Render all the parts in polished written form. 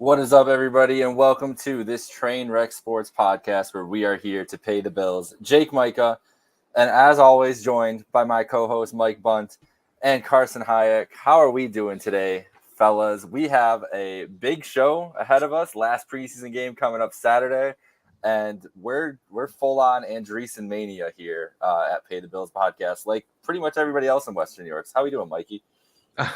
What is up, everybody, and welcome to this Trainwreck Sports podcast where we are here to pay the bills. Jake Micah, and as always, joined by my co-host Mike Bunt and Carson Hayek. How are we doing today, fellas? We have a big show ahead of us. Last preseason game coming up Saturday, and we're full on Andreessen mania here at Pay the Bills podcast, like pretty much everybody else in Western New York. How are we doing, Mikey?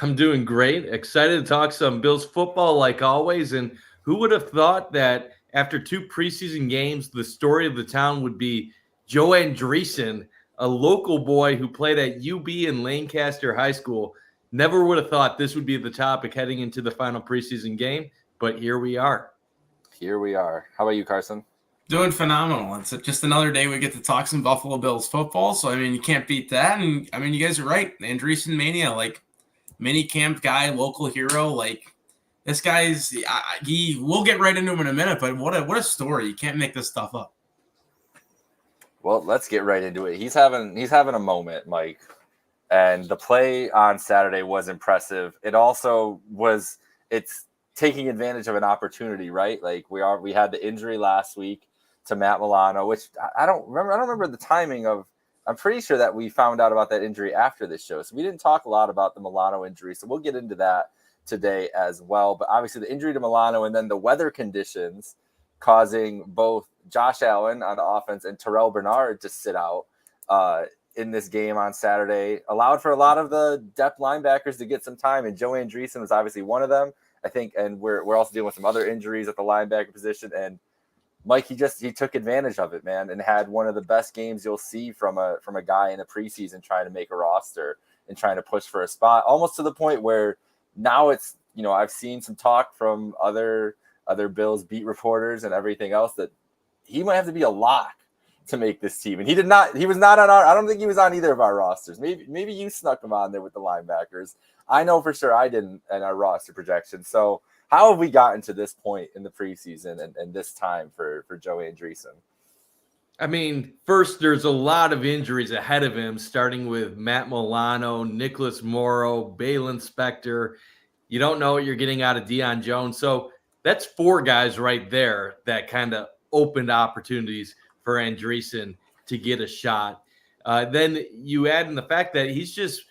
I'm doing great. Excited to talk some Bills football like always. And who would have thought that after two preseason games, the story of the town would be Joe Andreessen, a local boy who played at UB in Lancaster High School. Never would have thought this would be the topic heading into the final preseason game, but here we are. Here we are. How about you, Carson? Doing phenomenal. It's just another day we get to talk some Buffalo Bills football. So, you can't beat that. And, you guys are right. Andreessen Mania, mini camp guy, local hero. This guy's we'll get right into him in a minute, but what a story. You can't make this stuff up. Well, let's get right into it. He's having a moment, Mike. And the play on Saturday was impressive. It also was it's taking advantage of an opportunity, right? Like we had the injury last week to Matt Milano, which I don't remember the timing of. I'm pretty sure that we found out about that injury after this show. So we didn't talk a lot about the Milano injury. So we'll get into that today as well. But obviously the injury to Milano and then the weather conditions causing both Josh Allen on the offense and Terrell Bernard to sit out in this game on Saturday allowed for a lot of the depth linebackers to get some time. And Joe Andreessen was obviously one of them, I think. And we're also dealing with some other injuries at the linebacker position. And Mike, he took advantage of it, man, and had one of the best games you'll see from a guy in the preseason trying to make a roster and trying to push for a spot, almost to the point where now it's, I've seen some talk from other Bills beat reporters and everything else that he might have to be a lock to make this team. And he was not on I don't think he was on either of our rosters. Maybe you snuck him on there with the linebackers. I know for sure I didn't in our roster projection. So how have we gotten to this point in the preseason and this time for Joe Andreessen? First, there's a lot of injuries ahead of him, starting with Matt Milano, Nicholas Morrow, Balen Spector. You don't know what you're getting out of Deion Jones. So that's four guys right there that kind of opened opportunities for Andreessen to get a shot. Then you add in the fact that he's just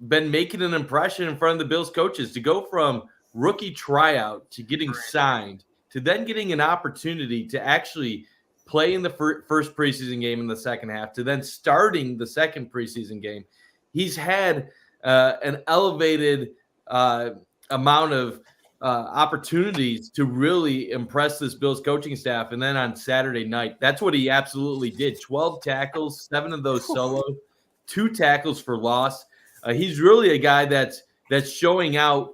been making an impression in front of the Bills coaches to go from rookie tryout to getting signed to then getting an opportunity to actually play in the first preseason game in the second half to then starting the second preseason game. He's had an elevated amount of opportunities to really impress this Bills coaching staff. And then on Saturday night, that's what he absolutely did. 12 tackles, 7 of those solo, 2 tackles for loss. He's really a guy that's showing out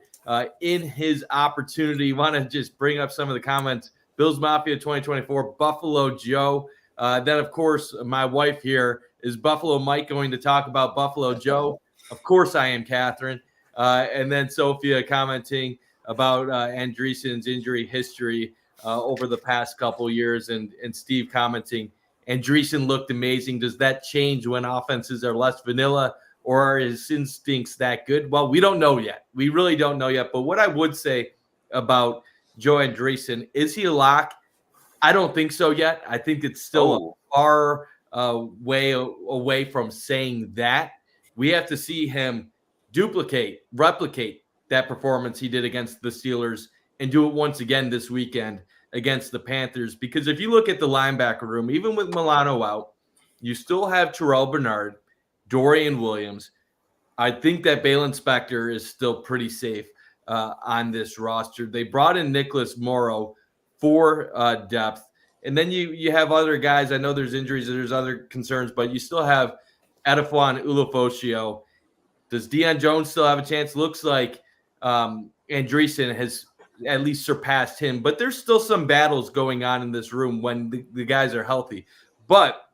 in his opportunity. Want to just bring up some of the comments. Bills Mafia 2024, Buffalo Joe. Then, of course, my wife here is Buffalo Mike going to talk about Buffalo Joe. Of course I am, Catherine. And then Sophia commenting about Andreessen's injury history over the past couple years. And Steve commenting, Andreessen looked amazing. Does that change when offenses are less vanilla? Or are his instincts that good? Well, we don't know yet. We really don't know yet. But what I would say about Joe Andreessen, is he a lock? I don't think so yet. I think it's still a far way away from saying that. We have to see him replicate that performance he did against the Steelers and do it once again this weekend against the Panthers. Because if you look at the linebacker room, even with Milano out, you still have Terrell Bernard, Dorian Williams. I think that Balen Spector is still pretty safe on this roster. They brought in Nicholas Morrow for depth. And then you have other guys. I know there's injuries, there's other concerns, but you still have Edifon Ulofoshio. Does Deion Jones still have a chance? Looks like Andreessen has at least surpassed him. But there's still some battles going on in this room when the guys are healthy. But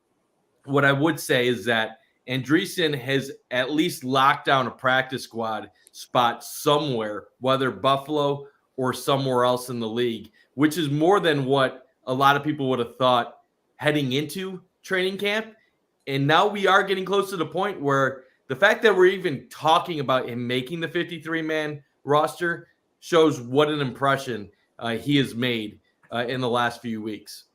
what I would say is that Andreessen has at least locked down a practice squad spot somewhere, whether Buffalo or somewhere else in the league, which is more than what a lot of people would have thought heading into training camp. And now we are getting close to the point where the fact that we're even talking about him making the 53-man roster shows what an impression he has made in the last few weeks.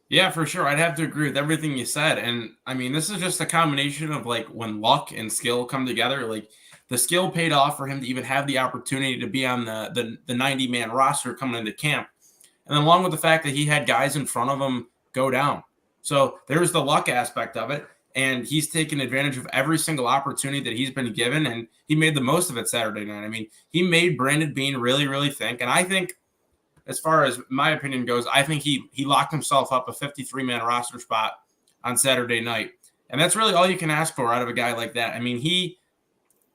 Yeah, for sure. I'd have to agree with everything you said. And I mean, this is just a combination of like when luck and skill come together. Like the skill paid off for him to even have the opportunity to be on the 90-man roster coming into camp. And then along with the fact that he had guys in front of him go down. So there's the luck aspect of it. And he's taken advantage of every single opportunity that he's been given. And he made the most of it Saturday night. I mean, he made Brandon Beane really, really think. And I think, as far as my opinion goes, I think he locked himself up a 53-man roster spot on Saturday night. And that's really all you can ask for out of a guy like that. I mean, he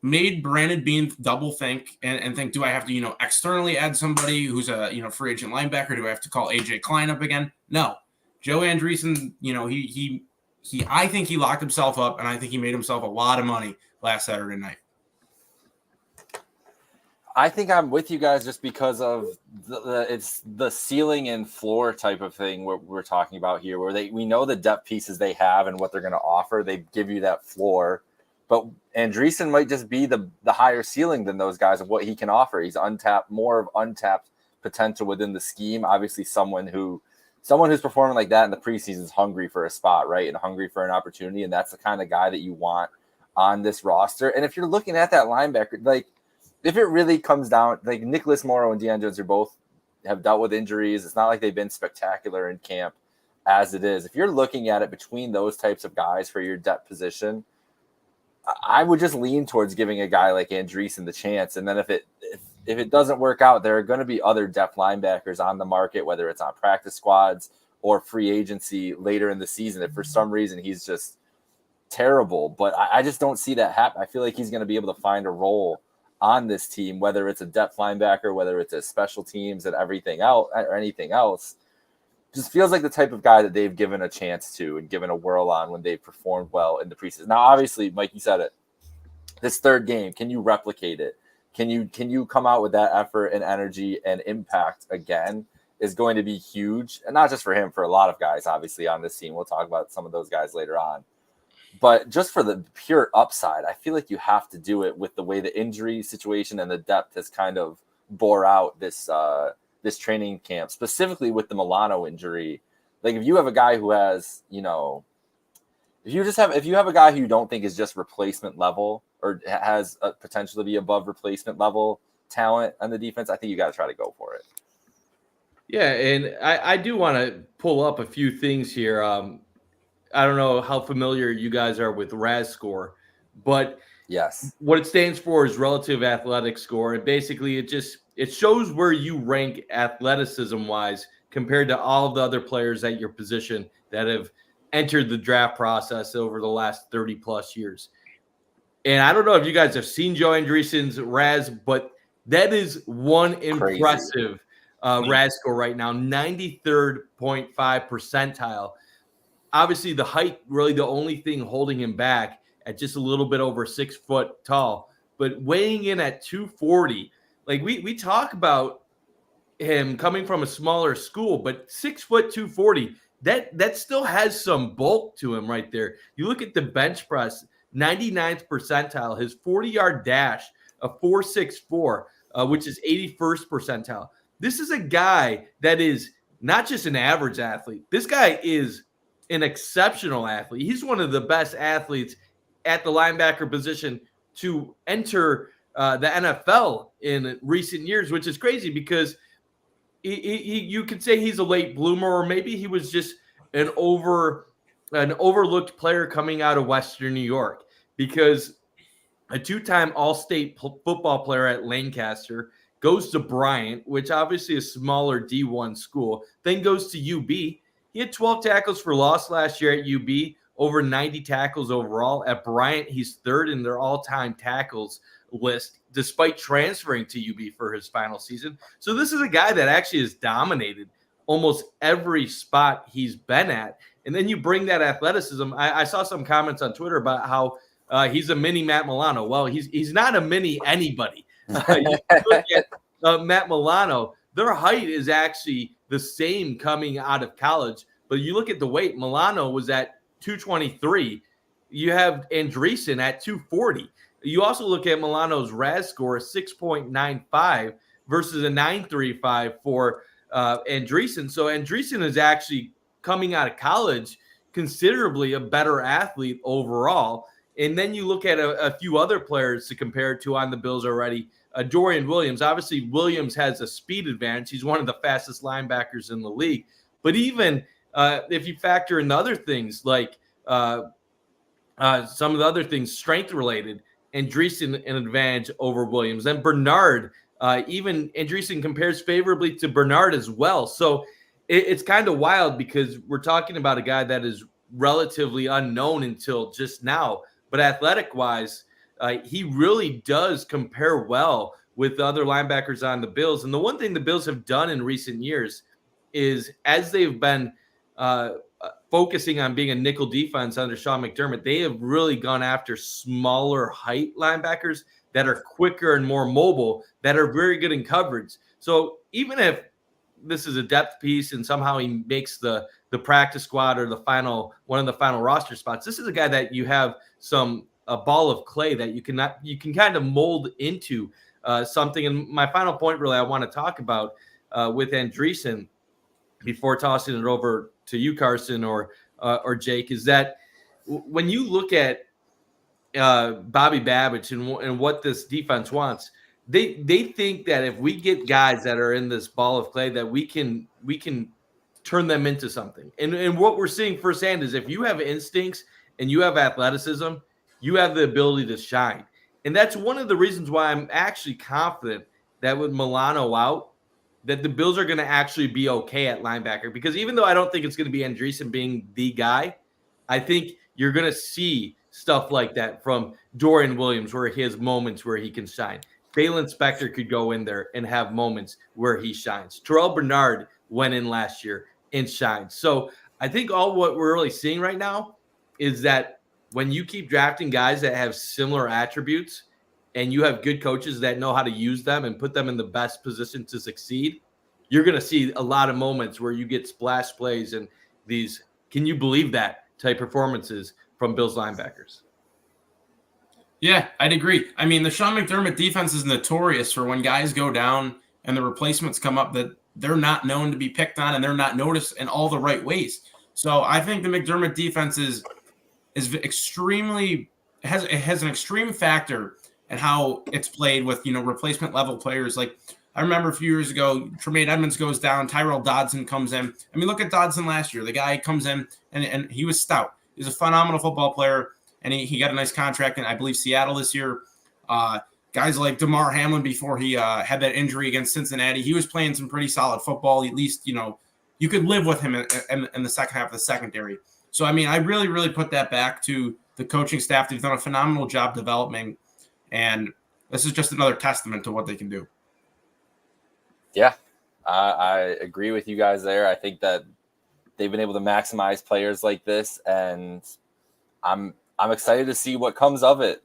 made Brandon Beane double think and think, do I have to, externally add somebody who's a, free agent linebacker? Do I have to call AJ Klein up again? No. Joe Andreessen, I think he locked himself up, and I think he made himself a lot of money last Saturday night. I think I'm with you guys just because of it's the ceiling and floor type of thing we're talking about here, where we know the depth pieces they have and what they're going to offer. They give you that floor, but Andreessen might just be the higher ceiling than those guys of what he can offer. He's more of untapped potential within the scheme. Obviously, someone who's performing like that in the preseason is hungry for a spot, right, and hungry for an opportunity, and that's the kind of guy that you want on this roster. And if you're looking at that linebacker, like, if it really comes down, like Nicholas Morrow and Deion Jones have dealt with injuries. It's not like they've been spectacular in camp as it is. If you're looking at it between those types of guys for your depth position, I would just lean towards giving a guy like Andreessen the chance. And then if it doesn't work out, there are going to be other depth linebackers on the market, whether it's on practice squads or free agency later in the season. If for some reason he's just terrible, but I just don't see that happen. I feel like he's going to be able to find a role on this team, whether it's a depth linebacker, whether it's a special teams and everything else or anything else. Just feels like the type of guy that they've given a chance to and given a whirl on when they've performed well in the preseason. Now, obviously, Mike, you said it. This third game, can you replicate it? Can you come out with that effort and energy and impact again is going to be huge. And not just for him, for a lot of guys, obviously, on this team. We'll talk about some of those guys later on. But just for the pure upside, I feel like you have to do it with the way the injury situation and the depth has kind of bore out this training camp, specifically with the Milano injury. Like if you have a guy who has, if you have a guy who you don't think is just replacement level or has a potential to be above replacement level talent on the defense, I think you got to try to go for it. Yeah, and I do want to pull up a few things here. I don't know how familiar you guys are with RAS score, but yes, what it stands for is relative athletic score. And basically it shows where you rank athleticism wise compared to all of the other players at your position that have entered the draft process over the last 30 plus years. And I don't know if you guys have seen Joe Andreessen's RAS, but that is one impressive RAS score right now, 93rd.5 percentile. Obviously, the height really the only thing holding him back at just a little bit over 6 foot tall, but weighing in at 240. Like we talk about him coming from a smaller school, but 6 foot 240, that still has some bulk to him right there. You look at the bench press, 99th percentile, his 40-yard dash, a 4.64, which is 81st percentile. This is a guy that is not just an average athlete. This guy is an exceptional athlete. He's one of the best athletes at the linebacker position to enter the NFL in recent years, which is crazy because you could say he's a late bloomer, or maybe he was just an overlooked player coming out of Western New York, because a two-time All-State football player at Lancaster goes to Bryant, which obviously is a smaller D1 school, then goes to UB. He had 12 tackles for loss last year at UB, over 90 tackles overall. At Bryant, he's third in their all-time tackles list, despite transferring to UB for his final season. So this is a guy that actually has dominated almost every spot he's been at. And then you bring that athleticism. I saw some comments on Twitter about how he's a mini Matt Milano. Well, he's not a mini anybody. You look at Matt Milano, their height is actually the same coming out of college. But you look at the weight, Milano was at 223. You have Andreessen at 240. You also look at Milano's RAS score, 6.95 versus a 9.35 for Andreessen. So Andreessen is actually coming out of college considerably a better athlete overall. And then you look at a few other players to compare it to on the Bills already. Dorian Williams. Obviously, Williams has a speed advantage. He's one of the fastest linebackers in the league. But even if you factor in the other things like some of the other things strength related, Andreessen an advantage over Williams. And Bernard, even Andreessen compares favorably to Bernard as well. So it's kind of wild because we're talking about a guy that is relatively unknown until just now. But athletic wise, he really does compare well with the other linebackers on the Bills. And the one thing the Bills have done in recent years is as they've been focusing on being a nickel defense under Sean McDermott, they have really gone after smaller height linebackers that are quicker and more mobile, that are very good in coverage. So even if this is a depth piece and somehow he makes the practice squad or one of the final roster spots, this is a guy that you have a ball of clay that you can kind of mold into something. And my final point really I want to talk about with Andreessen before tossing it over to you, Carson, or Jake, is that when you look at Bobby Babich and what this defense wants, they think that if we get guys that are in this ball of clay, that we can turn them into something. And what we're seeing firsthand is if you have instincts and you have athleticism, you have the ability to shine. And that's one of the reasons why I'm actually confident that with Milano out, that the Bills are going to actually be okay at linebacker. Because even though I don't think it's going to be Andreessen being the guy, I think you're going to see stuff like that from Dorian Williams where he has moments where he can shine. Balen Spector could go in there and have moments where he shines. Terrell Bernard went in last year and shined. So I think all what we're really seeing right now is that when you keep drafting guys that have similar attributes and you have good coaches that know how to use them and put them in the best position to succeed, you're going to see a lot of moments where you get splash plays and these, can you believe that type performances from Bills linebackers. Yeah, I'd agree. I mean, the Sean McDermott defense is notorious for when guys go down and the replacements come up that they're not known to be picked on and they're not noticed in all the right ways. So I think the McDermott defense is extremely has an extreme factor in how it's played with, replacement level players. Like I remember a few years ago, Tremaine Edmonds goes down, Tyrell Dodson comes in. I mean, look at Dodson last year. The guy comes in and he was stout. He's a phenomenal football player. And he got a nice contract in, I believe, Seattle this year. Guys like DeMar Hamlin, before he had that injury against Cincinnati, he was playing some pretty solid football. At least, you could live with him in the second half of the secondary. So, I mean, I really, really put that back to the coaching staff. They've done a phenomenal job developing. And this is just another testament to what they can do. Yeah, I agree with you guys there. I think that they've been able to maximize players like this, and I'm excited to see what comes of it,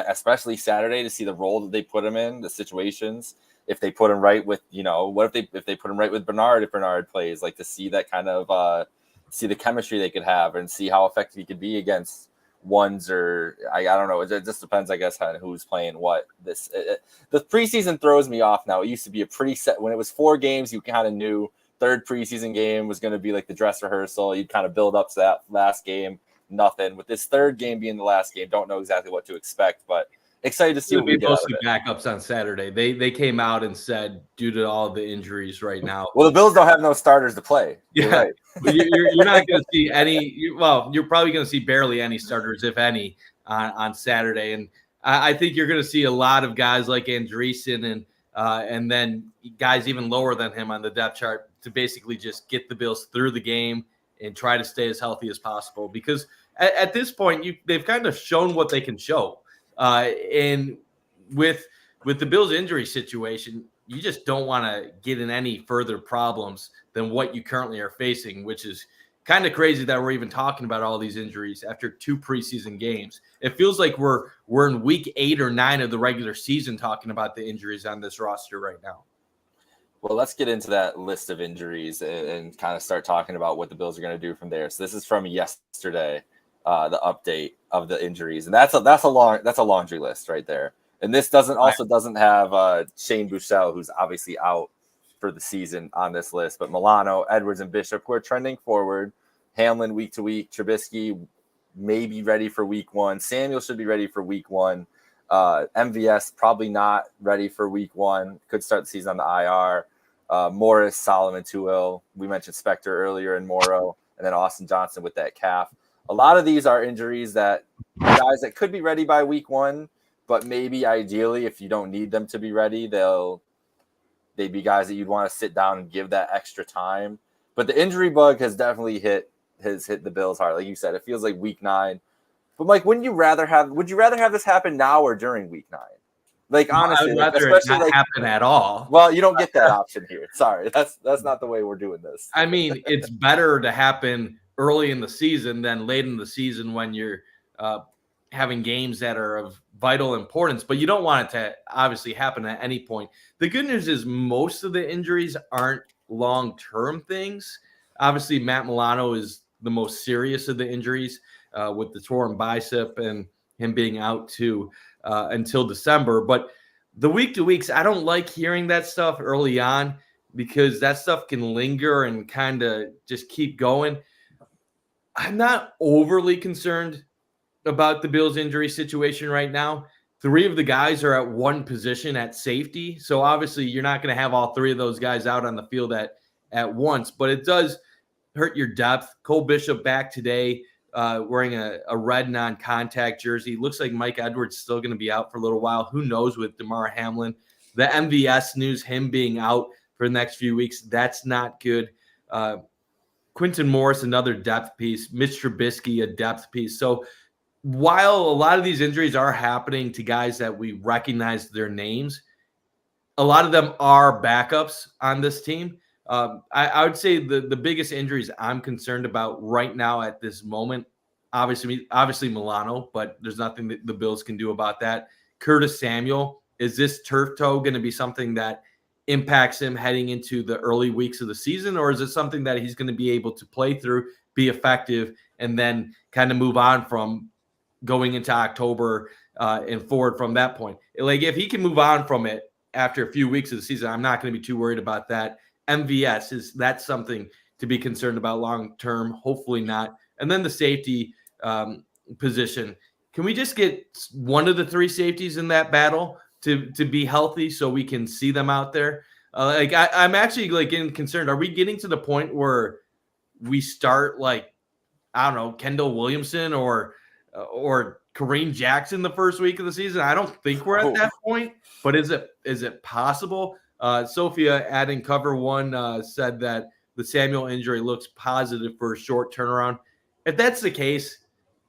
especially Saturday, to see the role that they put him in, the situations. If they put him right with, what if they put him right with Bernard, if Bernard plays, like to see that kind of see the chemistry they could have and see how effective he could be against ones, or I don't know. It just depends, I guess, on who's playing what. The preseason throws me off now. It used to be a pretty set. When it was 4 games, you kind of knew third preseason game was going to be like the dress rehearsal. You'd kind of build up to that last game. Nothing. With this third game being the last game, don't know exactly what to expect, but excited to see what we get out of it. Backups on Saturday. They came out and said due to all the injuries right now. Well, the Bills don't have no starters to play. Yeah, right. you're not going to see any. You're probably going to see barely any starters, if any, on Saturday. And I think you're going to see a lot of guys like Andreessen and then guys even lower than him on the depth chart to basically just get the Bills through the game and try to stay as healthy as possible, because at this point they've kind of shown what they can show. And with the Bills injury situation, you just don't want to get in any further problems than what you currently are facing, which is kind of crazy that we're even talking about all these injuries after 2 preseason games. It feels like we're in week 8 or 9 of the regular season talking about the injuries on this roster right now. Well, let's get into that list of injuries and kind of start talking about what the Bills are going to do from there. So this is from yesterday, the update of the injuries, and that's a laundry list right there. And this doesn't have Shane Buechele, who's obviously out for the season on this list, but Milano, Edwards, and Bishop, who are trending forward. Hamlin week to week. Trubisky may be ready for week 1. Samuel should be ready for week 1. MVS probably not ready for week 1. Could start the season on the IR. Morris, Solomon, Tuil. We mentioned Spector earlier and Morrow, and then Austin Johnson with that calf. A lot of these are injuries that guys that could be ready by week 1, but maybe ideally if you don't need them to be ready, they'd be guys that you'd want to sit down and give that extra time. But the injury bug has definitely hit the Bills hard. Like you said, it feels like week 9. But Mike, would you rather have this happen now or during week 9? Like honestly, I'd rather it not happen at all. Well, you don't get that option here. Sorry, that's not the way we're doing this. I mean, it's better to happen early in the season than late in the season when you're having games that are of vital importance, but you don't want it to obviously happen at any point. The good news is most of the injuries aren't long-term things. Obviously, Matt Milano is the most serious of the injuries with the torn bicep and him being out until December. But the week-to-weeks, I don't like hearing that stuff early on because that stuff can linger and kind of just keep going. I'm not overly concerned about the Bills' injury situation right now. 3 of the guys are at one position at safety. So obviously you're not going to have all 3 of those guys out on the field at once, but it does hurt your depth. Cole Bishop back today wearing a red non-contact jersey. Looks like Mike Edwards still going to be out for a little while. Who knows with Damar Hamlin. The MVS news, him being out for the next few weeks, that's not good. Quinton Morris, another depth piece. Mitch Trubisky, a depth piece. So while a lot of these injuries are happening to guys that we recognize their names, a lot of them are backups on this team. I would say the biggest injuries I'm concerned about right now at this moment, obviously Milano, but there's nothing that the Bills can do about that. Curtis Samuel, is this turf toe going to be something that impacts him heading into the early weeks of the season, or is it something that he's going to be able to play through, be effective, and then kind of move on from going into October and forward from that point? Like if he can move on from it after a few weeks of the season, I'm not going to be too worried about that. MVS, that's something to be concerned about long-term, hopefully not. And then the safety position. Can we just get one of the 3 safeties in that battle to be healthy so we can see them out there? I'm actually getting concerned. Are we getting to the point where we start Kendall Williamson or Kareem Jackson the first week of the season? I don't think we're at that point, but is it possible? Sophia adding cover 1 said that the Samuel injury looks positive for a short turnaround. If that's the case,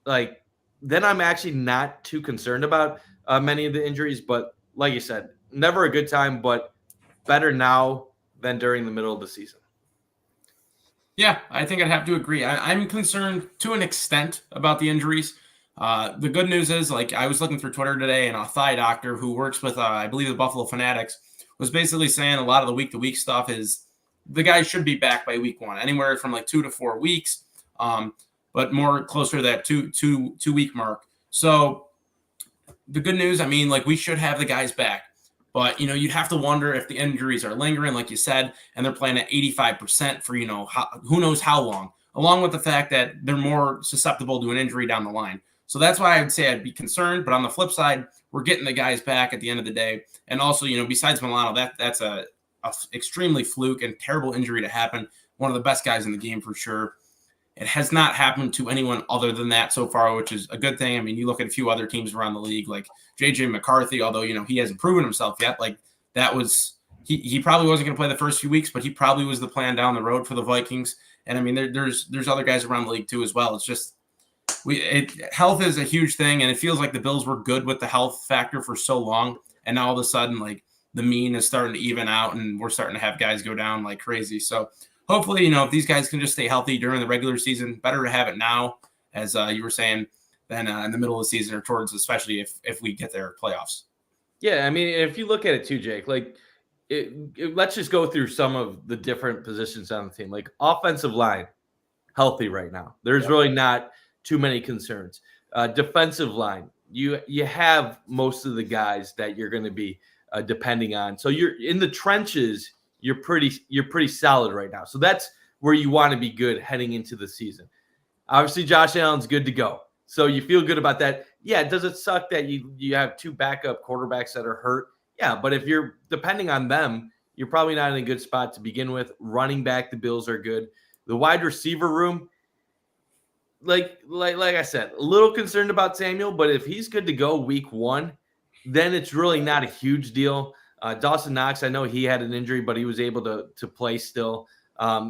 then I'm actually not too concerned about many of the injuries. But like you said, never a good time, but better now than during the middle of the season. Yeah, I think I'd have to agree. I'm concerned to an extent about the injuries. The good news is, I was looking through Twitter today, and a thigh doctor who works with, I believe, the Buffalo Fanatics was basically saying a lot of the week-to-week stuff is the guy should be back by week 1, anywhere from 2 to 4 weeks, but more closer to that two-week mark. So the good news, we should have the guys back. But, you'd have to wonder if the injuries are lingering, like you said, and they're playing at 85% for, who knows how long, along with the fact that they're more susceptible to an injury down the line. So that's why I would say I'd be concerned. But on the flip side, we're getting the guys back at the end of the day. And also, besides Milano, that's a extremely fluke and terrible injury to happen. One of the best guys in the game for sure. It has not happened to anyone other than that so far, which is a good thing. You look at a few other teams around the league, like J.J. McCarthy, although, he hasn't proven himself yet. That was he probably wasn't going to play the first few weeks, but he probably was the plan down the road for the Vikings. And, there's other guys around the league too as well. It's just health is a huge thing, and it feels like the Bills were good with the health factor for so long, and now all of a sudden, the mean is starting to even out, and we're starting to have guys go down like crazy. So hopefully, if these guys can just stay healthy during the regular season, better to have it now, as you were saying, than in the middle of the season or towards, especially if we get their playoffs. Yeah, if you look at it too, Jake, let's just go through some of the different positions on the team. Offensive line, healthy right now. There's really not too many concerns. Defensive line, you have most of the guys that you're going to be depending on. So you're in the trenches. You're pretty solid right now. So that's where you want to be good heading into the season. Obviously, Josh Allen's good to go. So you feel good about that. Yeah, does it suck that you have two backup quarterbacks that are hurt? Yeah, but if you're depending on them, you're probably not in a good spot to begin with. Running back, the Bills are good. The wide receiver room, like I said, a little concerned about Samuel, but if he's good to go week 1, then it's really not a huge deal. Dawson Knox, I know he had an injury, but he was able to play still.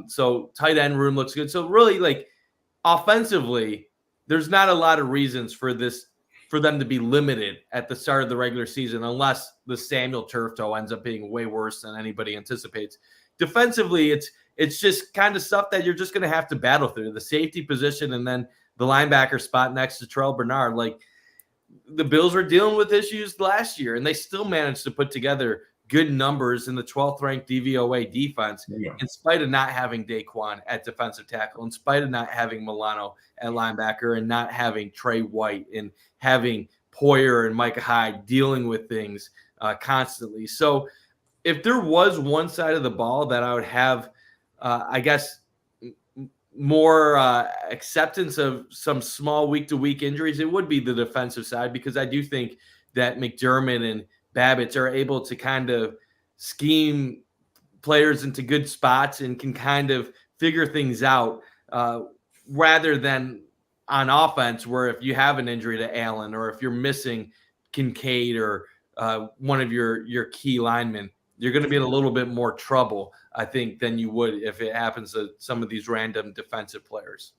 So tight end room looks good. So really, like offensively, there's not a lot of reasons for them to be limited at the start of the regular season, unless the Samuel turf toe ends up being way worse than anybody anticipates. Defensively, it's just kind of stuff that you're just going to have to battle through. The safety position and then the linebacker spot next to Terrell Bernard. Like the Bills were dealing with issues last year, and they still managed to put together good numbers in the 12th ranked DVOA defense, in spite of not having Daquan at defensive tackle, in spite of not having Milano at linebacker, and not having Trey White, and having Poyer and Micah Hyde dealing with things constantly. So if there was one side of the ball that I would have, I guess, more acceptance of some small week-to-week injuries, it would be the defensive side, because I do think that McDermott and Babbitt are able to kind of scheme players into good spots and can kind of figure things out rather than on offense, where if you have an injury to Allen, or if you're missing Kincaid or one of your key linemen, you're going to be in a little bit more trouble, I think, than you would if it happens to some of these random defensive players.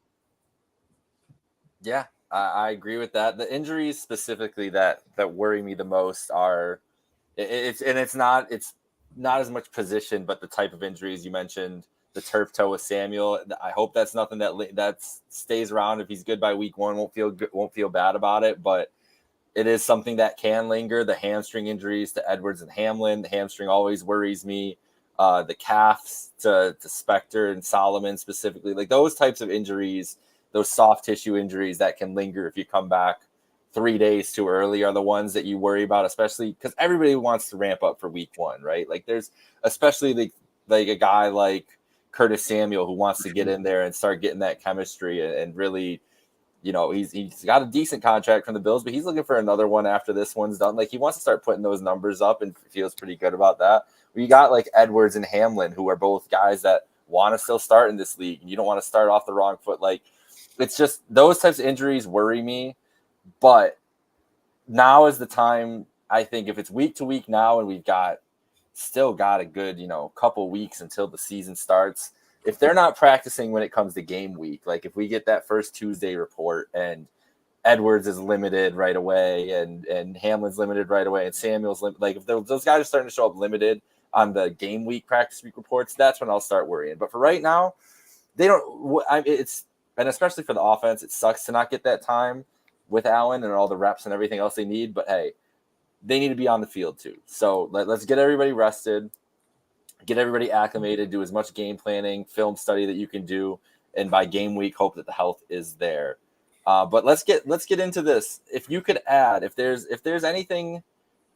Yeah, I agree with that. The injuries specifically that worry me the most are it's not as much position, but the type of injuries you mentioned. The turf toe with Samuel. I hope that's nothing that stays around. If he's good by week 1, won't feel bad about it, but it is something that can linger. The hamstring injuries to Edwards and Hamlin. The hamstring always worries me. The calves to Spector and Solomon specifically, like those types of injuries, those soft tissue injuries that can linger if you come back 3 days too early, are the ones that you worry about, especially because everybody wants to ramp up for week 1, right? Like there's especially like a guy like Curtis Samuel who wants to get in there and start getting that chemistry and really, you know, he's got a decent contract from the Bills, but he's looking for another one after this one's done. Like he wants to start putting those numbers up and feels pretty good about that. You got like Edwards and Hamlin, who are both guys that want to still start in this league, and you don't want to start off the wrong foot. Like it's just those types of injuries worry me, but now is the time. I think if it's week to week now, and we've still got a good, couple weeks until the season starts. If they're not practicing when it comes to game week, like if we get that first Tuesday report and Edwards is limited right away and Hamlin's limited right away and Samuel's limited, like if those guys are starting to show up limited on the game week practice week reports, that's when I'll start worrying. But for right now, they don't. And especially for the offense, it sucks to not get that time with Allen and all the reps and everything else they need. But hey, they need to be on the field too. So let's get everybody rested, get everybody acclimated, do as much game planning, film study that you can do, and by game week, hope that the health is there. But let's get into this. If you could add, if there's anything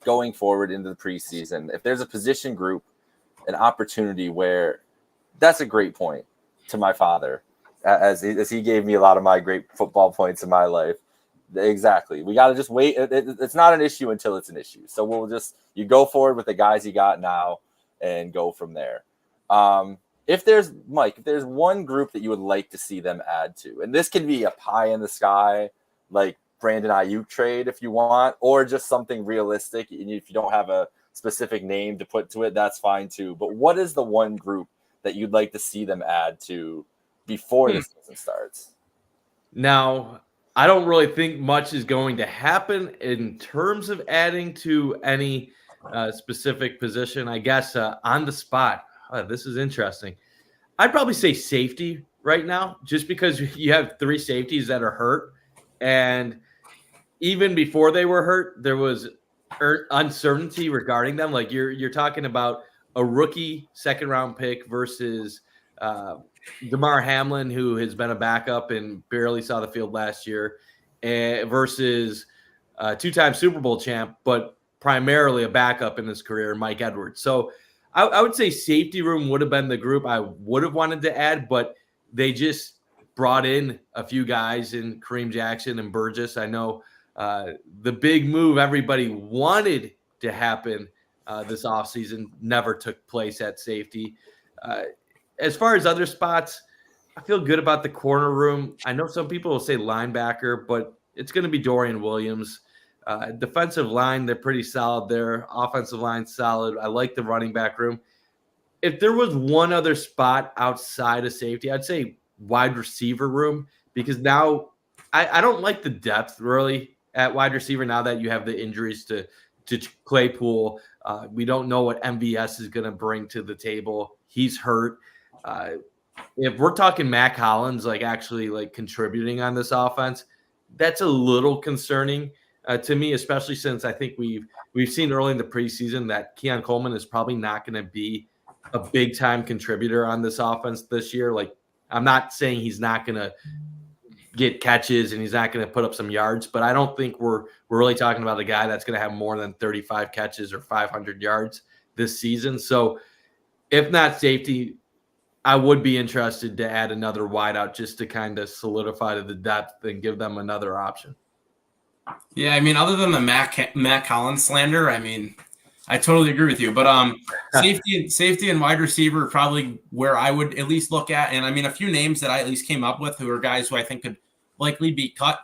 going forward into the preseason, if there's a position group, an opportunity where that's a great point to my father, as he gave me a lot of my great football points in my life. Exactly. We got to just wait. It's not an issue until it's an issue. So you go forward with the guys you got now and go from there. If there's one group that you would like to see them add to, and this can be a pie in the sky, like Brandon Ayuk trade if you want, or just something realistic. And if you don't have a specific name to put to it, that's fine too. But what is the one group that you'd like to see them add to before the season starts? Now, I don't really think much is going to happen in terms of adding to any specific position. I guess on the spot, this is interesting. I'd probably say safety right now, just because you have 3 safeties that are hurt. And even before they were hurt, there was uncertainty regarding them. Like you're talking about a rookie second-round pick versus Damar Hamlin, who has been a backup and barely saw the field last year, versus two-time Super Bowl champ, but primarily a backup in his career, Mike Edwards. So I would say safety room would have been the group I would have wanted to add, but they just brought in a few guys in Kareem Jackson and Burgess. I know the big move everybody wanted to happen this offseason never took place at safety. As far as other spots, I feel good about the corner room. I know some people will say linebacker, but it's going to be Dorian Williams. Defensive line, they're pretty solid there. Offensive line, solid. I like the running back room. If there was one other spot outside of safety, I'd say wide receiver room, because now I don't like the depth really at wide receiver now that you have the injuries to Claypool. We don't know what MVS is going to bring to the table. He's hurt. If we're talking Mac Hollins, like actually like contributing on this offense, that's a little concerning to me, especially since I think we've seen early in the preseason that Keon Coleman is probably not going to be a big time contributor on this offense this year. Like, I'm not saying he's not going to get catches and he's not going to put up some yards, but I don't think we're really talking about a guy that's going to have more than 35 catches or 500 yards this season. So if not safety, I would be interested to add another wideout just to kind of solidify the depth and give them another option. Yeah, I mean, other than the Mac Hollins slander, I mean, I totally agree with you. But safety and wide receiver are probably where I would at least look at. And I mean, a few names that I at least came up with who are guys who I think could likely be cut.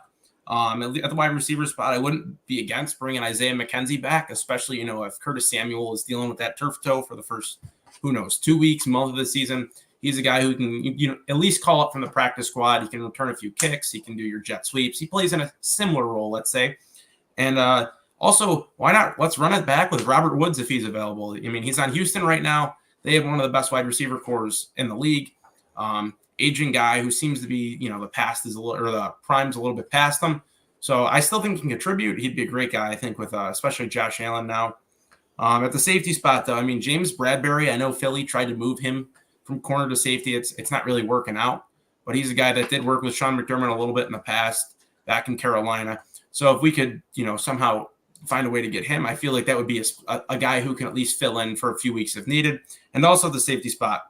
At the wide receiver spot, I wouldn't be against bringing Isaiah McKenzie back, especially, if Curtis Samuel is dealing with that turf toe for the first, 2 weeks, month of the season. He's a guy who can, at least call up from the practice squad. He can return a few kicks. He can do your jet sweeps. He plays in a similar role, let's say. And also, why not? Let's run it back with Robert Woods if he's available. I mean, he's on Houston right now. They have one of the best wide receiver cores in the league. Aging guy who seems to be, the past is the prime's a little bit past him. So I still think he can contribute. He'd be a great guy, I think, with especially Josh Allen now. At the safety spot, though, I mean, James Bradbury, I know Philly tried to move him from corner to safety. It's not really working out, but he's a guy that did work with Sean McDermott a little bit in the past back in Carolina. So if we could, somehow find a way to get him, I feel like that would be a guy who can at least fill in for a few weeks if needed. And also the safety spot.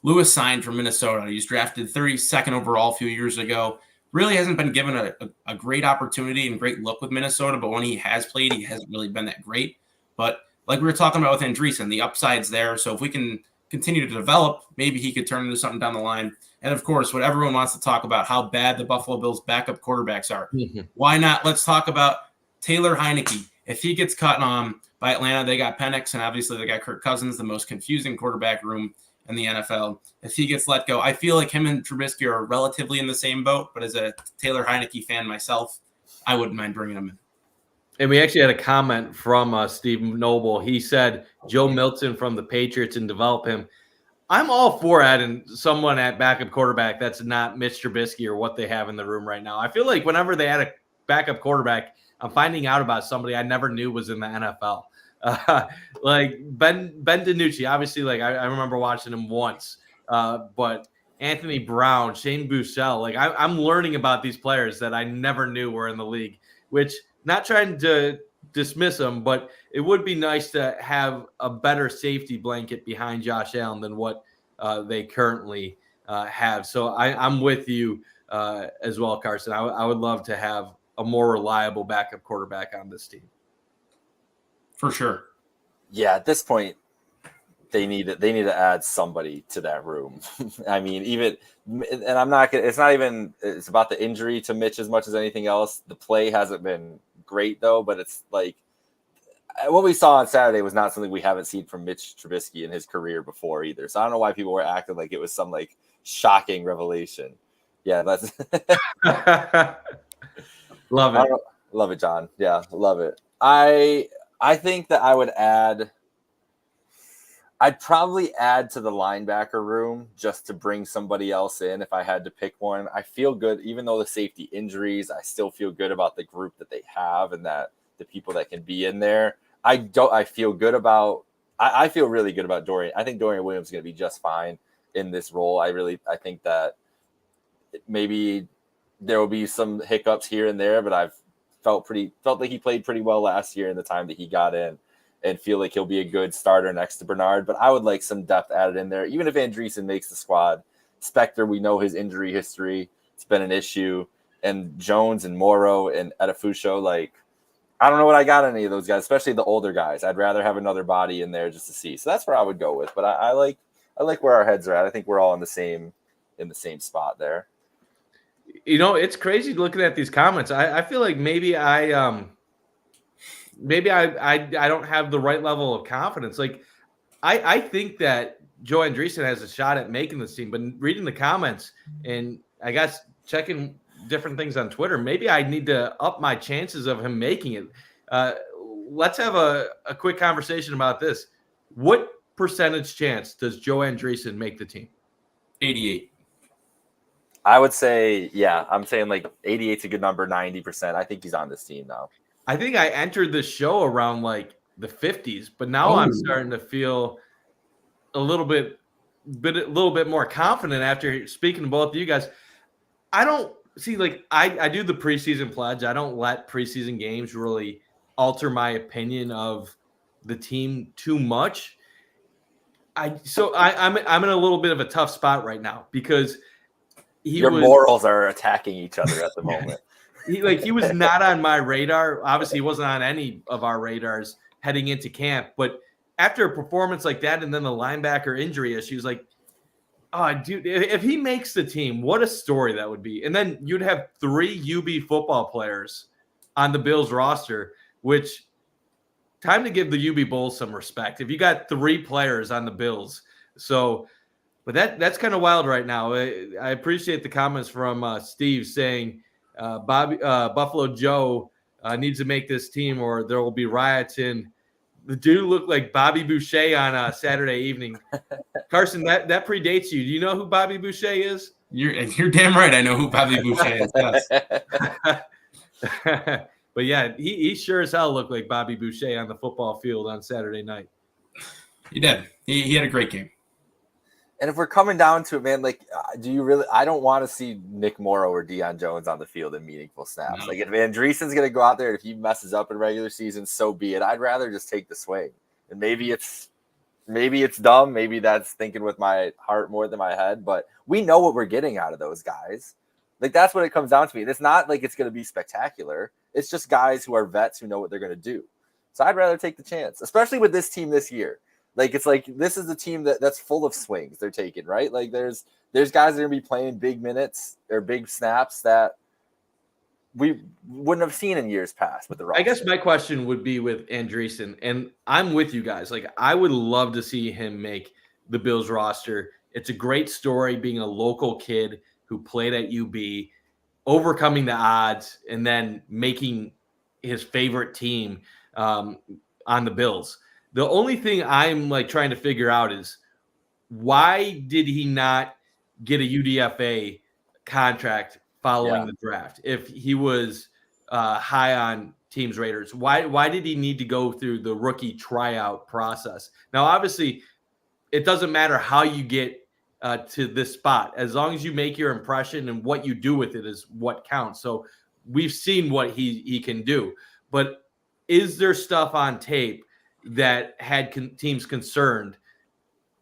Lewis signed from Minnesota. He was drafted 32nd overall a few years ago. Really hasn't been given a great opportunity and great look with Minnesota, but when he has played, he hasn't really been that great. But like we were talking about with Andreessen, the upside's there. So if we can continue to develop, maybe he could turn into something down the line. And of course, what everyone wants to talk about, how bad the Buffalo Bills backup quarterbacks are. Mm-hmm. Why not? Let's talk about Taylor Heineke. If he gets cut by Atlanta, they got Penix, and obviously they got Kirk Cousins, the most confusing quarterback room in the NFL. If he gets let go, I feel like him and Trubisky are relatively in the same boat, but as a Taylor Heineke fan myself, I wouldn't mind bringing him in. And we actually had a comment from Steve Noble. He said Joe Milton from the Patriots and develop him. I'm all for adding someone at backup quarterback that's not Mitch Trubisky or what they have in the room right now. I feel like whenever they add a backup quarterback, I'm finding out about somebody I never knew was in the NFL. Like Ben DiNucci, obviously, like I remember watching him once, but Anthony Brown, Shane Buechele, like I'm learning about these players that I never knew were in the league, which not trying to dismiss them, but it would be nice to have a better safety blanket behind Josh Allen than what they currently have. So I'm with you as well, Carson. I would love to have a more reliable backup quarterback on this team. For sure. Yeah, at this point, they need to add somebody to that room. I mean, it's about the injury to Mitch as much as anything else. The play hasn't been great though, but it's like what we saw on Saturday was not something we haven't seen from Mitch Trubisky in his career before either. So I don't know why people were acting like it was some like shocking revelation. Yeah, that's love it. Love it, John. Yeah, love it. I think that I'd probably add to the linebacker room just to bring somebody else in if I had to pick one. I feel good, even though the safety injuries, I still feel good about the group that they have and that the people that can be in there. I feel really good about Dorian. I think Dorian Williams is going to be just fine in this role. I think that maybe there will be some hiccups here and there, but felt like he played pretty well last year in the time that he got in, and feel like he'll be a good starter next to Bernard. But I would like some depth added in there, even if Andreessen makes the squad. Spector, we know his injury history; it's been an issue. And Jones and Morrow and Adefusho, like, I don't know what I got on any of those guys, especially the older guys. I'd rather have another body in there just to see. So that's where I would go with. But I like where our heads are at. I think we're all in the same spot there. It's crazy looking at these comments. I feel like maybe I don't have the right level of confidence. Like I think that Joe Andreessen has a shot at making this team, but reading the comments and I guess checking different things on Twitter, maybe I need to up my chances of him making it. Let's have a quick conversation about this. What percentage chance does Joe Andreessen make the team? 88. I would say, yeah, I'm saying like 88's a good number, 90%. I think he's on this team now. I think I entered the show around like the 50s, but now I'm starting to feel a little bit more confident after speaking to both of you guys. I don't see, like, I do the preseason pledge. I don't let preseason games really alter my opinion of the team too much. I'm in a little bit of a tough spot right now because your morals are attacking each other at the moment. He was not on my radar. Obviously, he wasn't on any of our radars heading into camp. But after a performance like that and then the linebacker injury issues, like, oh, dude, if he makes the team, what a story that would be. And then you'd have 3 UB football players on the Bills roster, which time to give the UB Bulls some respect. If you got 3 players on the Bills. So, but that's kind of wild right now. I appreciate the comments from Steve saying Buffalo Joe needs to make this team or there will be riots in. The dude looked like Bobby Boucher on a Saturday evening. Carson, that predates you. Do you know who Bobby Boucher is? You're damn right. I know who Bobby Boucher is. Yes. But yeah, he sure as hell looked like Bobby Boucher on the football field on Saturday night. He did. He had a great game. And if we're coming down to it, man, like, do you really? I don't want to see Nick Morrow or Deion Jones on the field in meaningful snaps. No. Like, if Andreessen's going to go out there, if he messes up in regular season, so be it. I'd rather just take the swing. And maybe it's dumb. Maybe that's thinking with my heart more than my head. But we know what we're getting out of those guys. Like, that's what it comes down to me. It's not like it's going to be spectacular. It's just guys who are vets who know what they're going to do. So I'd rather take the chance, especially with this team this year. Like, it's like this is a team that's full of swings they're taking, right? Like, there's guys that are going to be playing big minutes or big snaps that we wouldn't have seen in years past with the roster. I guess my question would be with Andreessen, and I'm with you guys. Like, I would love to see him make the Bills roster. It's a great story being a local kid who played at UB, overcoming the odds, and then making his favorite team on the Bills. The only thing I'm like trying to figure out is why did he not get a UDFA contract following the draft? If he was high on teams' radars, why did he need to go through the rookie tryout process? Now, obviously, it doesn't matter how you get to this spot. As long as you make your impression and what you do with it is what counts. So we've seen what he can do. But is there stuff on tape that had teams concerned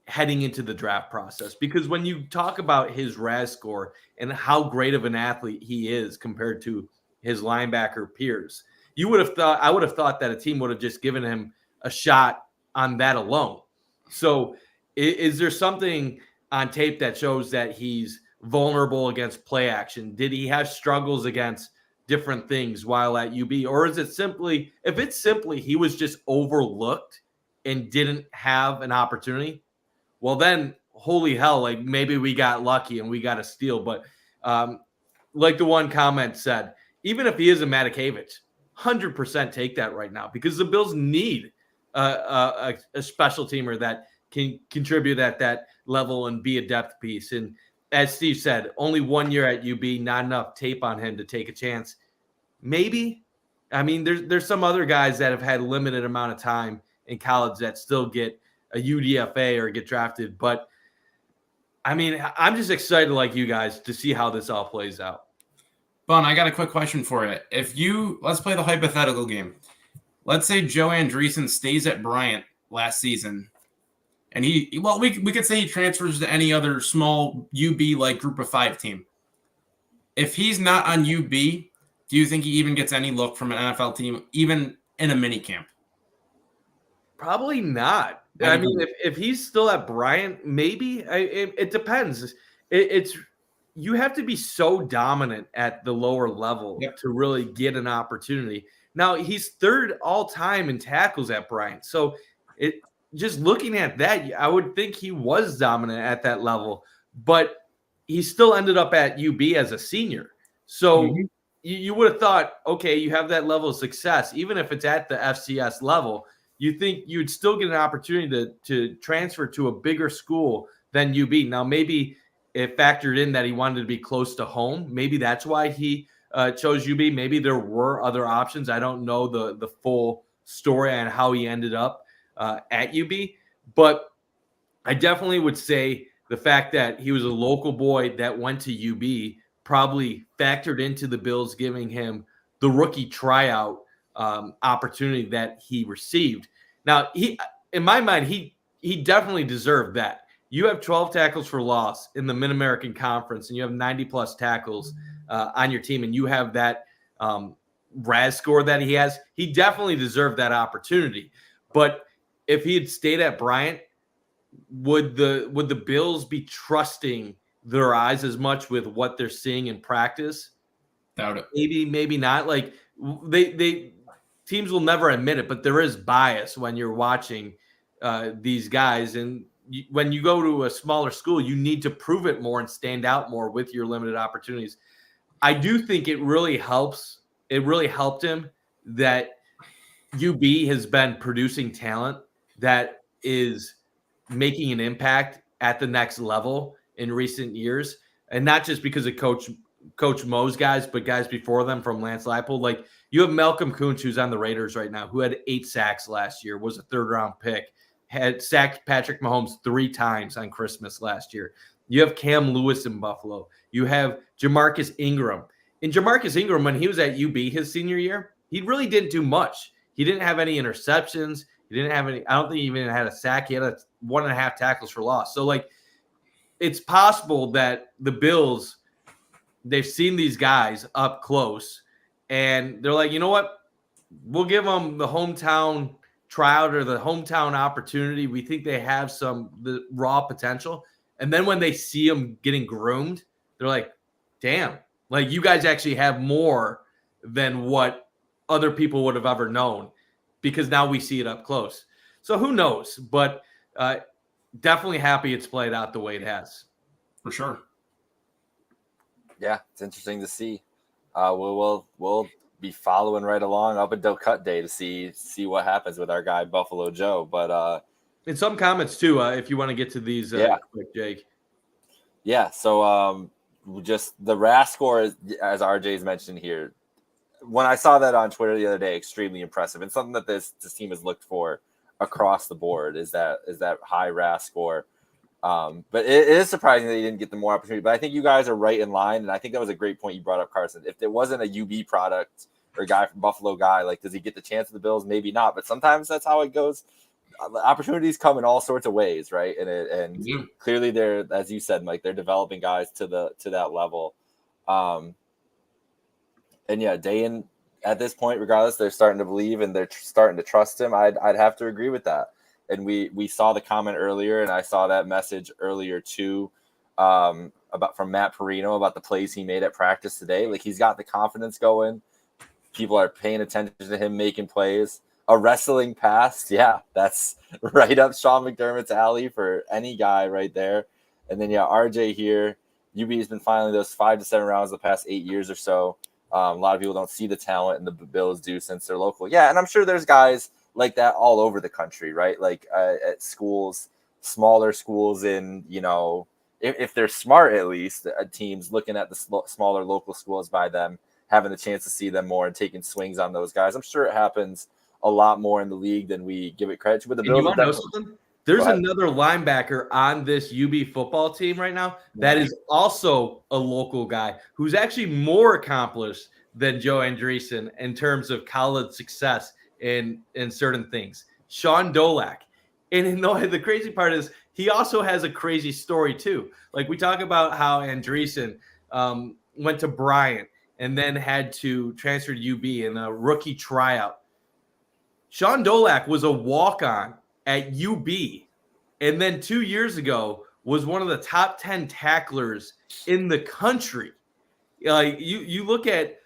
heading into the draft process? Because when you talk about his RAS score and how great of an athlete he is compared to his linebacker peers, I would have thought that a team would have just given him a shot on that alone. So is there something on tape that shows that he's vulnerable against play action? Did he have struggles against different things while at UB? Or is it simply, if it's simply he was just overlooked and didn't have an opportunity, well then, holy hell, like maybe we got lucky and we got a steal. But like the one comment said, even if he is a Matakevich, 100% take that right now because the Bills need a special teamer that can contribute at that level and be a depth piece. And as Steve said, only 1 year at UB, not enough tape on him to take a chance. Maybe. I mean, there's some other guys that have had limited amount of time in college that still get a UDFA or get drafted. But, I mean, I'm just excited like you guys to see how this all plays out. Bun, I got a quick question for you. Let's play the hypothetical game. Let's say Joe Andreessen stays at Bryant last season, and we could say he transfers to any other small UB like Group of 5 team. If he's not on UB, do you think he even gets any look from an NFL team, even in a mini camp? Probably not. I mean, if he's still at Bryant, maybe. It depends. It's you have to be so dominant at the lower level to really get an opportunity. Now, he's third all time in tackles at Bryant. So just looking at that, I would think he was dominant at that level, but he still ended up at UB as a senior. So you would have thought, okay, you have that level of success, even if it's at the FCS level, you think you'd still get an opportunity to transfer to a bigger school than UB. Now, maybe it factored in that he wanted to be close to home. Maybe that's why he chose UB. Maybe there were other options. I don't know the full story on how he ended up at UB, but I definitely would say the fact that he was a local boy that went to UB probably factored into the Bills giving him the rookie tryout opportunity that he received. Now, in my mind, he definitely deserved that. You have 12 tackles for loss in the Mid-American Conference, and you have 90-plus tackles on your team, and you have that RAS score that he has. He definitely deserved that opportunity. But if he had stayed at Bryant, would the Bills be trusting their eyes as much with what they're seeing in practice? Doubt it. Maybe not. Like they teams will never admit it, but there is bias when you're watching these guys. And when you go to a smaller school, you need to prove it more and stand out more with your limited opportunities. I do think it really helps. It really helped him that UB has been producing talent that is making an impact at the next level in recent years. And not just because of Coach Mo's guys, but guys before them from Lance Leipold. Like you have Malcolm Kuntz, who's on the Raiders right now, who had 8 sacks last year, was a 3rd-round pick, had sacked Patrick Mahomes 3 times on Christmas last year. You have Cam Lewis in Buffalo. You have Jamarcus Ingram. And Jamarcus Ingram, when he was at UB his senior year, he really didn't do much. He didn't have any interceptions. He didn't have any – I don't think he even had a sack. He had 1.5 tackles for loss. So, like, it's possible that the Bills, they've seen these guys up close, and they're like, you know what? We'll give them the hometown tryout or the hometown opportunity. We think they have the raw potential. And then when they see them getting groomed, they're like, damn, like you guys actually have more than what other people would have ever known because now we see it up close. So who knows? But definitely happy it's played out the way it has. For sure. Yeah, it's interesting to see. We'll be following right along up until cut day to see what happens with our guy Buffalo Joe. But and some comments too, if you want to get to these quick, Jake. Yeah, so just the RAS score, as RJ's mentioned here, when I saw that on Twitter the other day, extremely impressive. And something that this team has looked for across the board is that high RAS score. But it is surprising that he didn't get the more opportunity. But I think you guys are right in line, and I think that was a great point you brought up, Carson. If it wasn't a UB product or a guy from Buffalo guy, like, does he get the chance of the Bills? Maybe not. But sometimes that's how it goes. Opportunities come in all sorts of ways, right? And clearly they're, as you said, Mike, they're developing guys to that level. And yeah, Dayan, at this point, regardless, they're starting to believe and they're starting to trust him. I'd have to agree with that. And we saw the comment earlier, and I saw that message earlier too, from Matt Perino about the plays he made at practice today. Like, he's got the confidence going. People are paying attention to him making plays. A wrestling pass, yeah, that's right up Sean McDermott's alley for any guy right there. And then RJ here, UB has been finally those 5 to 7 rounds the past 8 years or so. A lot of people don't see the talent, and the Bills do since they're local. Yeah, and I'm sure there's guys like that all over the country, right? Like at schools, smaller schools in, if they're smart, at least teams looking at the smaller local schools by them, having the chance to see them more and taking swings on those guys. I'm sure it happens a lot more in the league than we give it credit to. But the Bills, you want to know something? There's Go ahead. another linebacker on this UB football team right now that is also a local guy who's actually more accomplished than Joe Andreessen in terms of college success in certain things. Sean Dolak. And the crazy part is he also has a crazy story too. Like we talk about how Andreessen went to Bryant and then had to transfer to UB in a rookie tryout. Sean Dolak was a walk-on at UB, and then 2 years ago was one of the top 10 tacklers in the country. You look at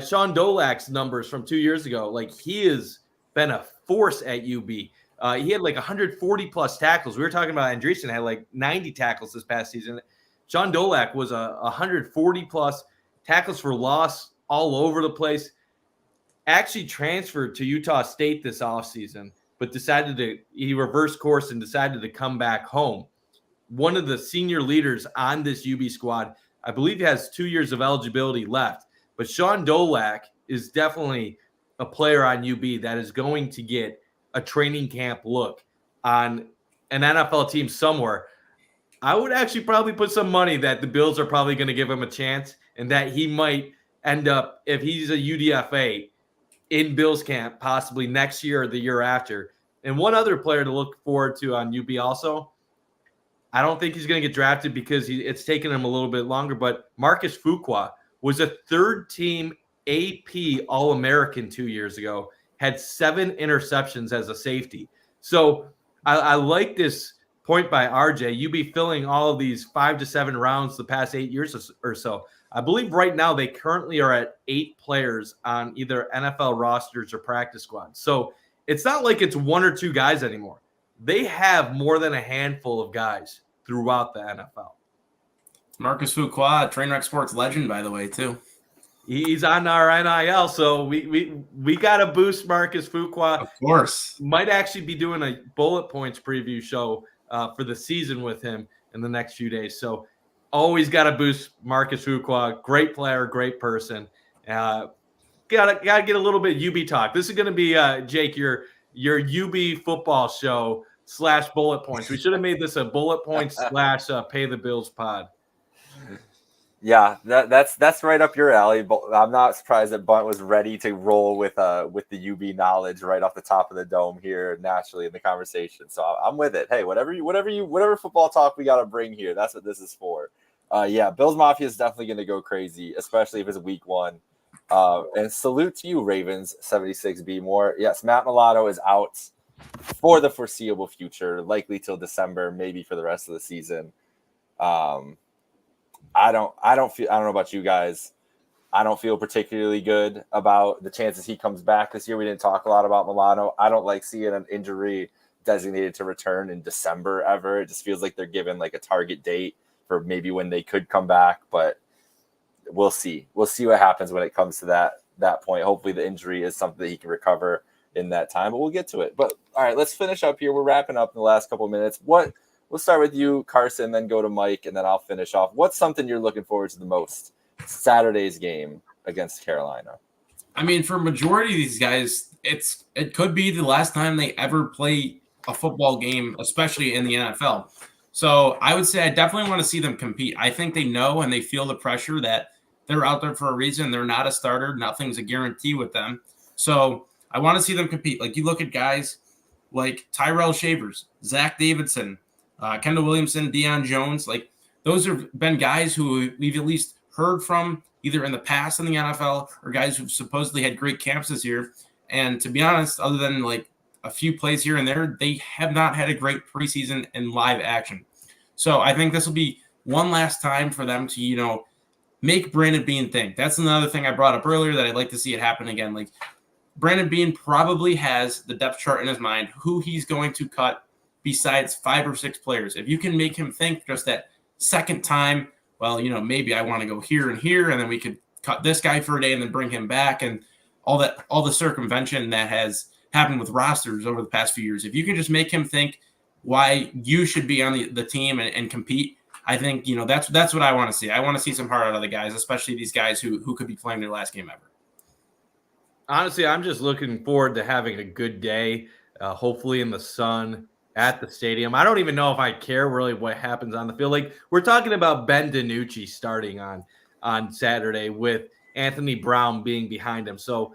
Sean Dolak's numbers from 2 years ago, like he has been a force at UB. He had like 140 plus tackles. We were talking about Andreessen had like 90 tackles this past season. Sean Dolak was 140 plus tackles for loss all over the place. Actually transferred to Utah State this offseason, but he reversed course and decided to come back home. One of the senior leaders on this UB squad, I believe he has 2 years of eligibility left, but Sean Dolak is definitely a player on UB that is going to get a training camp look on an NFL team somewhere. I would actually probably put some money that the Bills are probably going to give him a chance and that he might end up, if he's a UDFA, in Bills camp possibly next year or the year after. And one other player to look forward to on UB also, I don't think he's going to get drafted because it's taken him a little bit longer, but Marcus Fuqua was a third-team AP All-American 2 years ago, had 7 interceptions as a safety. So I like this point by RJ. UB filling all of these 5 to 7 rounds the past 8 years or so. I believe right now they currently are at 8 players on either NFL rosters or practice squads. So it's not like it's 1 or 2 guys anymore. They have more than a handful of guys throughout the NFL. Marcus Fuqua, Trainwreck Sports legend, by the way, too. He's on our NIL, so we got to boost Marcus Fuqua. Of course. Might actually be doing a bullet points preview show for the season with him in the next few days. So always got to boost Marcus Fuqua. Great player, great person. Got to get a little bit UB talk. This is going to be, Jake, your UB football show / bullet points. We should have made this a bullet points / pay the bills pod. Yeah, that's right up your alley. But I'm not surprised that Bunt was ready to roll with the UB knowledge right off the top of the dome here naturally in the conversation. So I'm with it. Hey, whatever football talk we got to bring here, that's what this is for. Yeah, Bills Mafia is definitely going to go crazy, especially if it's week 1. And salute to you, Ravens 76B more. Yes, Matt Milano is out for the foreseeable future, likely till December, maybe for the rest of the season. I don't know about you guys. I don't feel particularly good about the chances he comes back this year. We didn't talk a lot about Milano. I don't like seeing an injury designated to return in December ever. It just feels like they're given like a target date for maybe when they could come back, but we'll see. We'll see what happens when it comes to that point. Hopefully the injury is something that he can recover in that time, but we'll get to it. But all right, let's finish up here. We're wrapping up in the last couple of minutes. We'll start with you, Carson, then go to Mike, and then I'll finish off. What's something you're looking forward to the most? Saturday's game against Carolina. I mean, for a majority of these guys, it could be the last time they ever play a football game, especially in the NFL. So I would say I definitely want to see them compete. I think they know and they feel the pressure that they're out there for a reason. They're not a starter. Nothing's a guarantee with them. So I want to see them compete. Like you look at guys like Tyrell Shavers, Zach Davidson, Kendall Williamson, Deion Jones. Like those have been guys who we've at least heard from either in the past in the NFL or guys who've supposedly had great camps this year. And to be honest, other than like a few plays here and there, they have not had a great preseason in live action. So I think this will be one last time for them to, make Brandon Beane think. That's another thing I brought up earlier that I'd like to see it happen again. Like Brandon Beane probably has the depth chart in his mind, who he's going to cut besides 5 or 6 players. If you can make him think just that second time, well, maybe I want to go here and here, and then we could cut this guy for a day and then bring him back, and all the circumvention that has happened with rosters over the past few years. If you can just make him think why you should be on the team and compete, I think, that's what I want to see. I want to see some heart out of the guys, especially these guys who could be playing their last game ever. Honestly, I'm just looking forward to having a good day, hopefully in the sun, at the stadium. I don't even know if I care really what happens on the field. Like, we're talking about Ben DiNucci starting on Saturday with Anthony Brown being behind him. So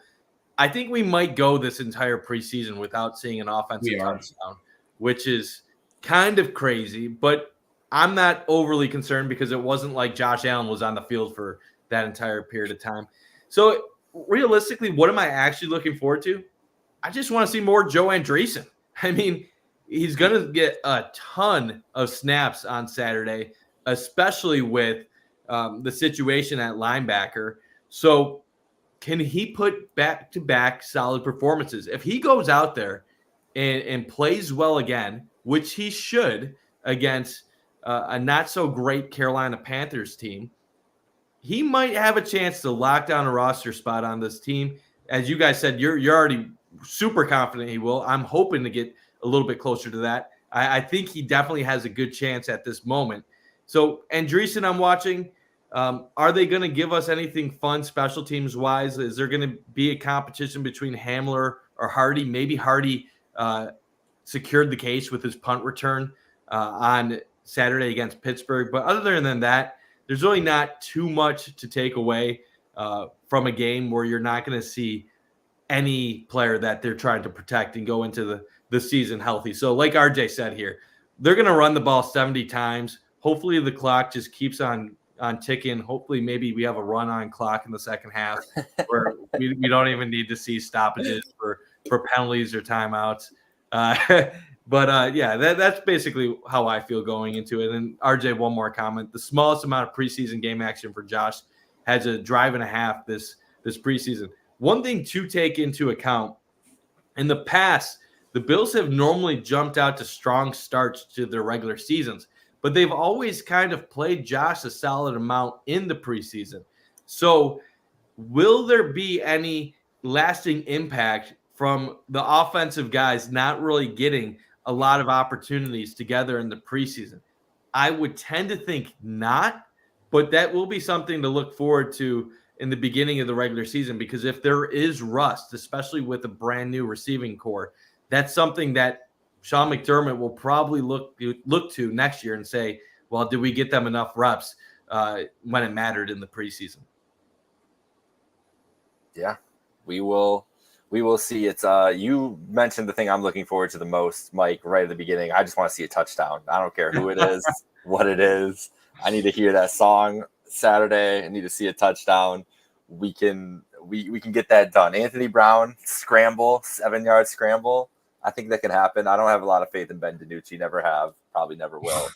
I think we might go this entire preseason without seeing an offensive touchdown, which is kind of crazy, but I'm not overly concerned because it wasn't like Josh Allen was on the field for that entire period of time. So realistically, what am I actually looking forward to? I just want to see more Joe Andreessen. I mean, he's going to get a ton of snaps on Saturday, especially with the situation at linebacker. So can he put back-to-back solid performances? If he goes out there and plays well again, which he should against a not-so-great Carolina Panthers team, he might have a chance to lock down a roster spot on this team. As you guys said, you're already super confident he will. I'm hoping to get a little bit closer to that. I think he definitely has a good chance at this moment. So Andreessen, I'm watching. Are they going to give us anything fun special teams wise? Is there going to be a competition between Hamler or Hardy? Maybe Hardy secured the case with his punt return on Saturday against Pittsburgh. But other than that, there's really not too much to take away from a game where you're not going to see any player that they're trying to protect and go into the season healthy. So like RJ said here, they're going to run the ball 70 times. Hopefully the clock just keeps on ticking. Hopefully maybe we have a run on clock in the second half where we don't even need to see stoppages for penalties or timeouts. Yeah, that's basically how I feel going into it. And RJ, one more comment. The smallest amount of preseason game action for Josh has a drive and a half this preseason. One thing to take into account, in the past, the Bills have normally jumped out to strong starts to their regular seasons, but they've always kind of played Josh a solid amount in the preseason. So will there be any lasting impact from the offensive guys not really getting a lot of opportunities together in the preseason? I would tend to think not, but that will be something to look forward to in the beginning of the regular season, because if there is rust, especially with a brand new receiving core, that's something that Sean McDermott will probably look to next year and say, well, did we get them enough reps when it mattered in the preseason? Yeah, we will see. It's you mentioned the thing I'm looking forward to the most, Mike, right at the beginning. I just want to see a touchdown. I don't care who it is, what it is. I need to hear that song Saturday. I need to see a touchdown. We can get that done. Anthony Brown scramble, 7-yard scramble. I think that can happen. I don't have a lot of faith in Ben DiNucci. Never have. Probably never will.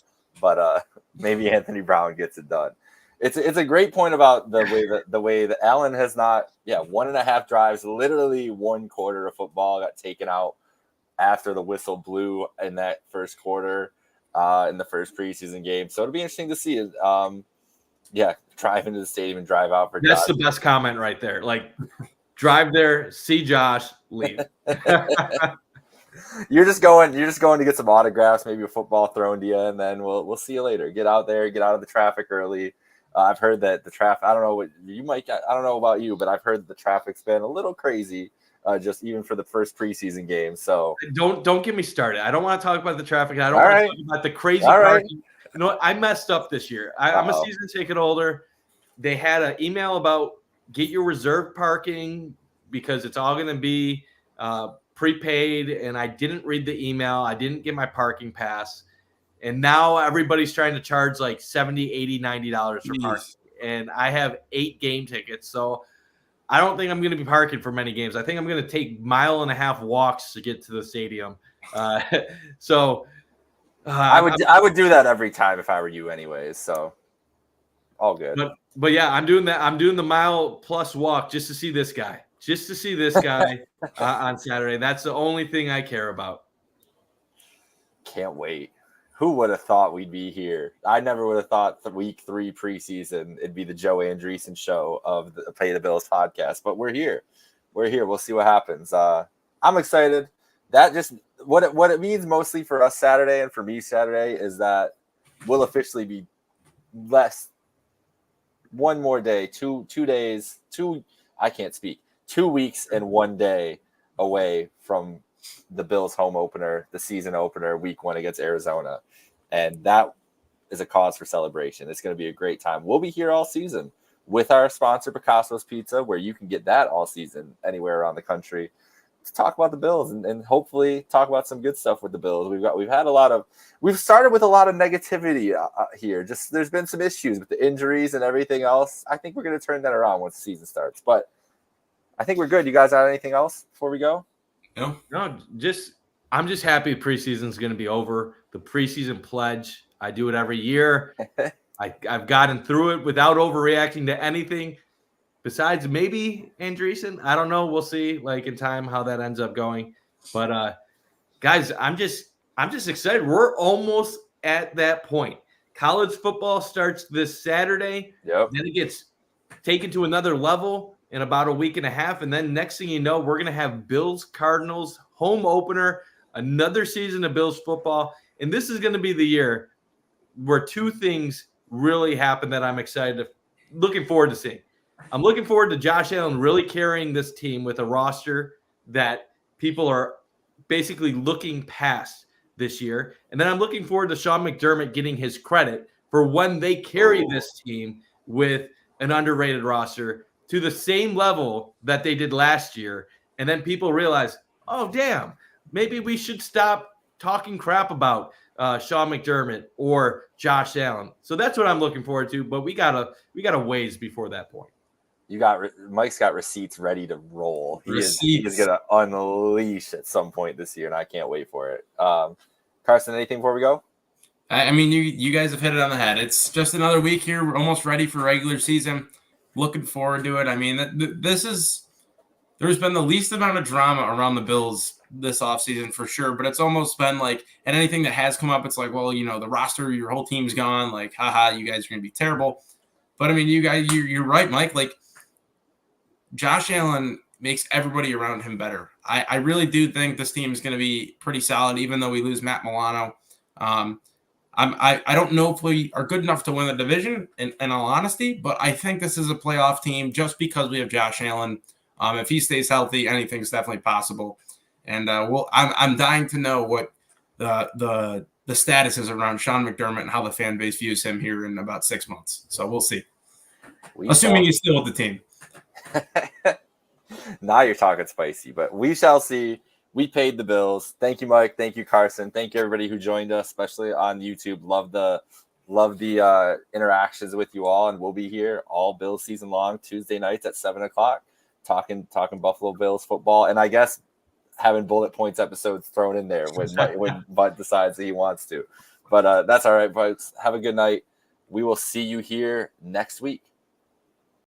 But maybe Anthony Brown gets it done. It's a great point about the way that Allen has not. 1.5 drives. Literally 1 quarter of football got taken out after the whistle blew in that first quarter in the first preseason game. So it'll be interesting to see it. Drive into the stadium and drive out for That's Josh. the best comment right there. Like, drive there, see Josh, leave. You're just going to get some autographs, maybe a football thrown to you, and then we'll see you later. Get out there, get out of the traffic early. I've heard that the traffic. I don't know what you might. I don't know about you, but I've heard the traffic's been a little crazy, just even for the first preseason game. So don't get me started. I don't want to talk about the traffic. I don't want to talk about the crazy parking. You know what? I messed up this year. I'm a season ticket holder. They had an email about get your reserved parking because it's all going to be prepaid, and I didn't read the email. I didn't get my parking pass, and now everybody's trying to charge like $70, $80, $90 for parking, and I have 8 game tickets, so I don't think I'm going to be parking for many games. I think I'm going to take 1.5 walks to get to the stadium. I would do that every time if I were you, anyways. So all good. But yeah, I'm doing that. I'm doing the 1+ walk just to see this guy. Just to see this guy on Saturday. That's the only thing I care about. Can't wait. Who would have thought we'd be here? I never would have thought the week 3 preseason it'd be the Joe Andreessen show of the Pay the Bills podcast. But we're here. We'll see what happens. I'm excited. That just what it means mostly for us Saturday and for me Saturday is that we'll officially be less. One more day, 2 days, 2 weeks and 1 day away from the Bills home opener, the season opener, week 1 against Arizona. And that is a cause for celebration. It's going to be a great time. We'll be here all season with our sponsor, Picasso's Pizza, where you can get that all season anywhere around the country, to talk about the Bills and hopefully talk about some good stuff with the Bills. We've started with a lot of negativity here. Just there's been some issues with the injuries and everything else. I think we're going to turn that around once the season starts. But I think we're good. You guys have anything else before we go? No, I'm just happy preseason's going to be over. The preseason pledge, I do it every year. I've gotten through it without overreacting to anything. Besides maybe Andreessen, I don't know. We'll see, like in time, how that ends up going. But guys, I'm just excited. We're almost at that point. College football starts this Saturday. Yep. Then it gets taken to another level in about a week and a half, and then next thing you know, we're gonna have Bills Cardinals home opener, another season of Bills football, and this is gonna be the year where two things really happen that I'm looking forward to seeing. I'm looking forward to Josh Allen really carrying this team with a roster that people are basically looking past this year. And then I'm looking forward to Sean McDermott getting his credit for when they carry this team with an underrated roster to the same level that they did last year. And then people realize, oh, damn, maybe we should stop talking crap about Sean McDermott or Josh Allen. So that's what I'm looking forward to. But we got a ways before that point. Mike's got receipts ready to roll. He is going to unleash at some point this year, and I can't wait for it. Carson, anything before we go? I mean, you guys have hit it on the head. It's just another week here. We're almost ready for regular season. Looking forward to it. I mean, there's been the least amount of drama around the Bills this offseason for sure, but it's almost been like, and anything that has come up, it's like, well, the roster, your whole team's gone. Like, haha, you guys are going to be terrible. But I mean, you guys, you're right, Mike. Like, Josh Allen makes everybody around him better. I really do think this team is going to be pretty solid, even though we lose Matt Milano. I don't know if we are good enough to win the division, in all honesty, but I think this is a playoff team just because we have Josh Allen. If he stays healthy, anything's definitely possible. And I'm dying to know what the status is around Sean McDermott and how the fan base views him here in about 6 months. So we'll see. Assuming he's still with the team. Now you're talking spicy, but we shall see. We paid the bills. Thank you, Mike. Thank you, Carson. Thank you, everybody who joined us, especially on YouTube. Love the interactions with you all, and we'll be here all Bills season long, Tuesday nights at 7:00, talking Buffalo Bills football, and I guess having bullet points episodes thrown in there when Bud decides that he wants to. But that's all right, folks. Have a good night. We will see you here next week.